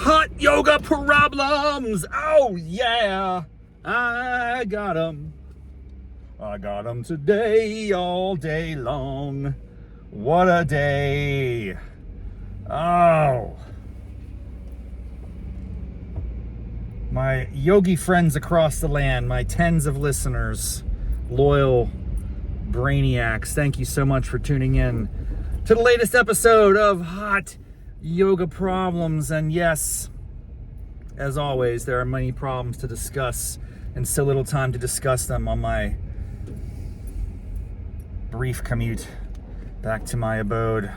hot yoga problems. Oh yeah, I got them. I got them today, all day long. What a day. Oh. My yogi friends across the land, my tens of listeners, loyal brainiacs, thank you so much for tuning in to the latest episode of Hot Yoga Problems. And yes, as always, there are many problems to discuss and so little time to discuss them on my brief commute back to my abode.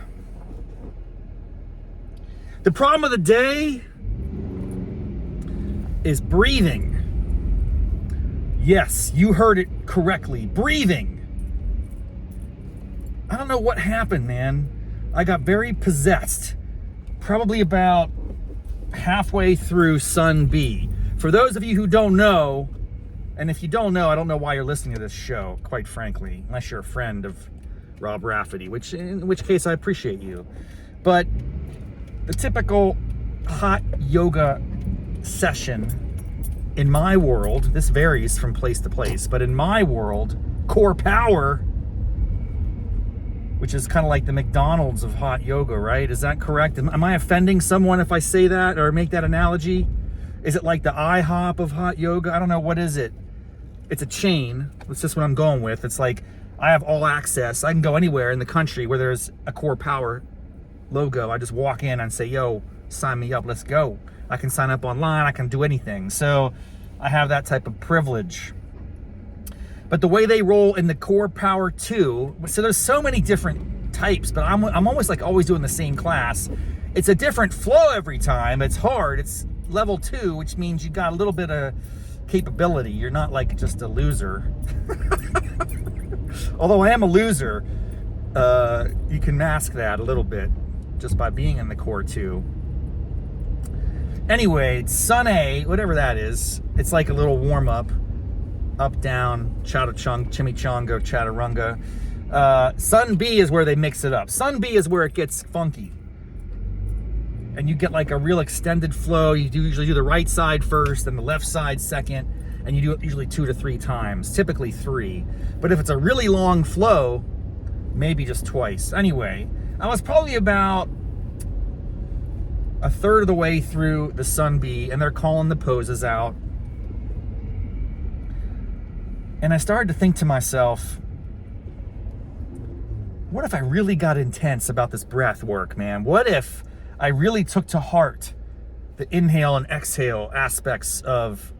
The problem of the day is breathing. Yes, you heard it correctly. Breathing. I don't know what happened, man. I got very possessed. Probably about halfway through Sun B. For those of you who don't know, and if you don't know, I don't know why you're listening to this show, quite frankly, unless you're a friend of Rob Raffety, in which case I appreciate you. But the typical hot yoga session in my world, this varies from place to place, but in my world, core power, which is kind of like the McDonald's of hot yoga, right? Is that correct? Am I offending someone if I say that or make that analogy? Is it like the IHOP of hot yoga? I don't know. What is it? It's a chain. That's just what I'm going with. It's like I have all access. I can go anywhere in the country where there's a core power logo. I just walk in and say, yo, sign me up. Let's go. I can sign up online. I can do anything. So I have that type of privilege. But the way they roll in the core power 2, so there's so many different types, but I'm almost like always doing the same class. It's a different flow every time. It's hard. It's level 2, which means you got a little bit of capability. You're not like just a loser. Although I am a loser, you can mask that a little bit just by being in the core 2. Anyway, Sun A, whatever that is, it's like a little warm-up. Up, down, cha-cha-chung, chimichanga, chaturanga. Sun B is where they mix it up. Sun B is where it gets funky. And you get like a real extended flow. You usually do the right side first and the left side second. And you do it usually 2 to 3 times, typically 3. But if it's a really long flow, maybe just twice. Anyway, I was probably about a third of the way through the Sun B, and they're calling the poses out. And I started to think to myself, what if I really got intense about this breath work, man? What if I really took to heart the inhale and exhale aspects of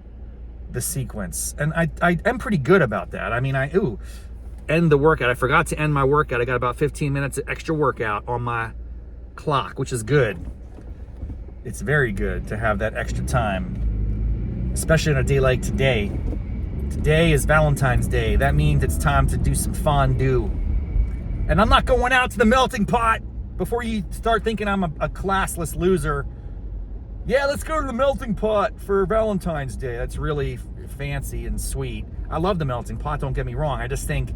the sequence? And I am pretty good about that. I mean, end the workout. I forgot to end my workout. I got about 15 minutes of extra workout on my clock, which is good. It's very good to have that extra time, especially on a day like today. Today is Valentine's Day. That means it's time to do some fondue. And I'm not going out to the melting pot before you start thinking I'm a classless loser. Yeah, let's go to the melting pot for Valentine's Day. That's really fancy and sweet. I love the melting pot, don't get me wrong. I just think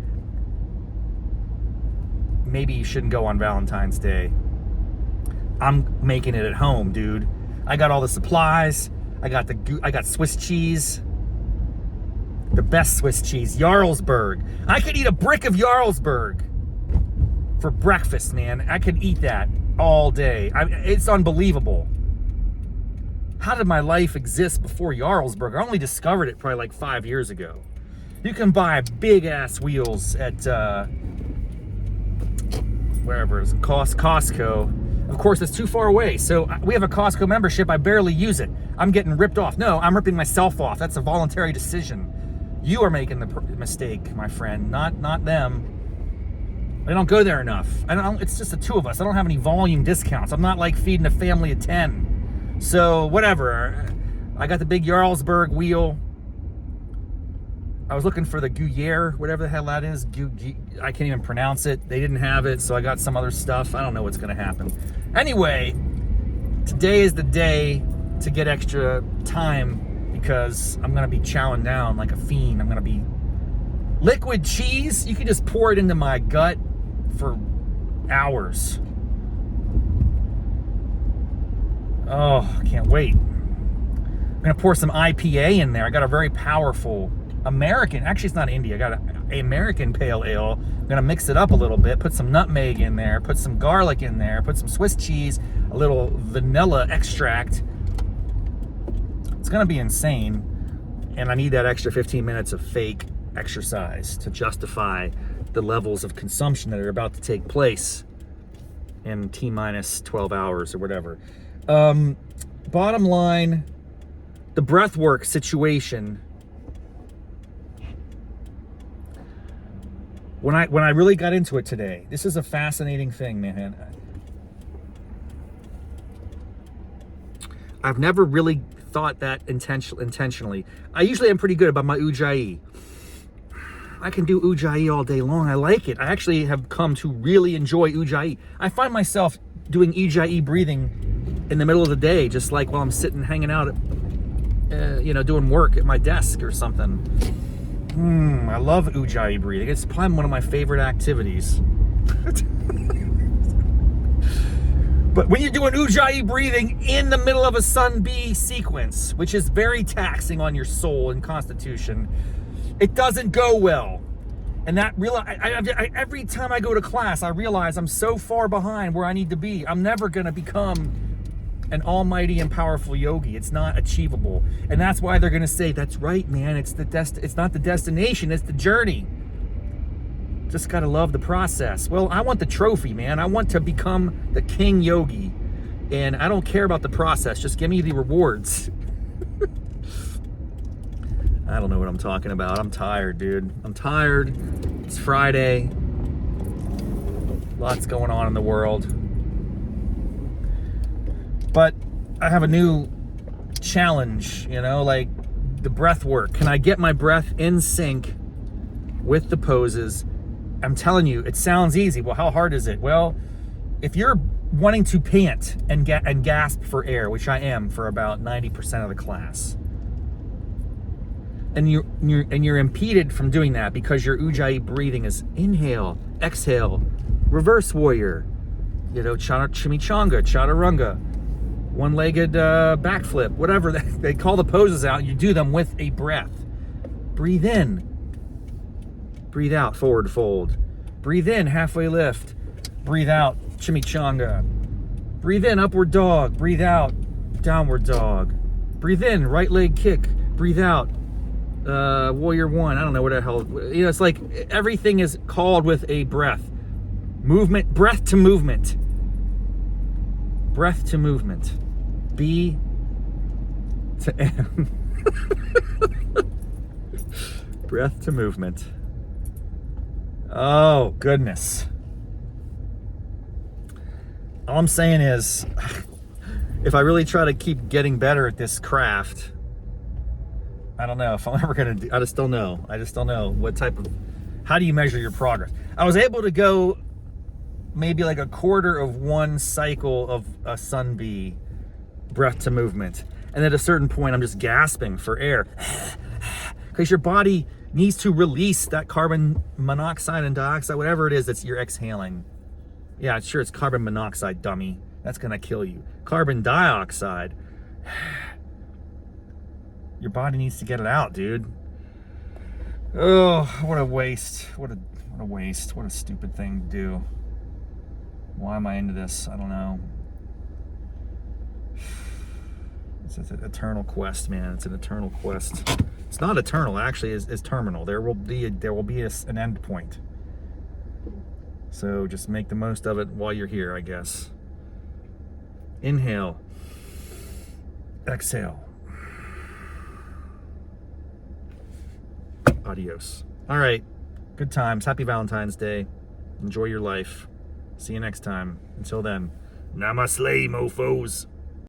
maybe you shouldn't go on Valentine's Day. I'm making it at home, dude. I got all the supplies. I got Swiss cheese. The best Swiss cheese, Jarlsberg. I could eat a brick of Jarlsberg for breakfast, man. I could eat that all day. It's unbelievable. How did my life exist before Jarlsberg? I only discovered it probably like 5 years ago. You can buy big ass wheels at wherever it is, Costco. Of course, it's too far away. So we have a Costco membership. I barely use it. I'm getting ripped off. No, I'm ripping myself off. That's a voluntary decision. You are making the mistake, my friend, not them. I don't go there enough. It's just the two of us. I don't have any volume discounts. I'm not like feeding a family of 10. So whatever. I got the big Jarlsberg wheel. I was looking for the Gruyere, whatever the hell that is. I can't even pronounce it. They didn't have it, so I got some other stuff. I don't know what's going to happen. Anyway, today is the day to get extra time because I'm going to be chowing down like a fiend. I'm going to be... Liquid cheese, you can just pour it into my gut for hours. Oh, can't wait. I'm gonna pour some IPA in there. I got a very powerful American, actually it's not India, I got an American pale ale. I'm gonna mix it up a little bit, put some nutmeg in there, put some garlic in there, put some Swiss cheese, a little vanilla extract. It's gonna be insane. And I need that extra 15 minutes of fake exercise to justify the levels of consumption that are about to take place in T-minus 12 hours or whatever. Bottom line, the breathwork situation. When I really got into it today, this is a fascinating thing, man. I've never really thought that intentionally. I usually am pretty good about my ujjayi. I can do ujjayi all day long. I like it. I actually have come to really enjoy ujjayi. I find myself doing ujjayi breathing in the middle of the day, just like while I'm sitting hanging out, doing work at my desk or something. I love ujjayi breathing. It's probably one of my favorite activities. But when you're doing ujjayi breathing in the middle of a sun bee sequence, which is very taxing on your soul and constitution, it doesn't go well. And that every time I go to class, I realize I'm so far behind where I need to be. I'm never going to become an almighty and powerful yogi. It's not achievable. And that's why they're going to say, that's right, man. It's not the destination, it's the journey. Just got to love the process. Well, I want the trophy, man. I want to become the king yogi. And I don't care about the process. Just give me the rewards. I don't know what I'm talking about. I'm tired, dude. I'm tired. It's Friday. Lots going on in the world. But I have a new challenge, like the breath work. Can I get my breath in sync with the poses? I'm telling you, it sounds easy. Well, how hard is it? Well, if you're wanting to pant and gasp for air, which I am for about 90% of the class, and you're impeded from doing that because your ujjayi breathing is inhale, exhale, reverse warrior, chimichanga, chaturanga, one-legged backflip, whatever they call the poses out. You do them with a breath. Breathe in. Breathe out, forward fold. Breathe in, halfway lift. Breathe out, chimichanga. Breathe in, upward dog. Breathe out, downward dog. Breathe in, right leg kick. Breathe out, warrior one. I don't know what the hell. It's like everything is called with a breath. Movement, breath to movement. Breath to movement. B to M. Breath to movement. Oh, goodness. All I'm saying is, if I really try to keep getting better at this craft, I don't know if I'm ever going to do. I just don't know. What type of, how do you measure your progress? I was able to go maybe like a quarter of one cycle of a sun bee breath to movement. And at a certain point, I'm just gasping for air. Because your body needs to release that carbon monoxide and dioxide, whatever it is that you're exhaling. Yeah, sure, it's carbon monoxide, dummy. That's gonna kill you. Carbon dioxide. Your body needs to get it out, dude. Oh, what a waste. What a waste. What a stupid thing to do. Why am I into this? I don't know. It's an eternal quest, man. It's an eternal quest. It's not eternal, actually. It's terminal. There will be an end point. So just make the most of it while you're here, I guess. Inhale. Exhale. Adios. All right. Good times. Happy Valentine's Day. Enjoy your life. See you next time. Until then, namaste, mofos.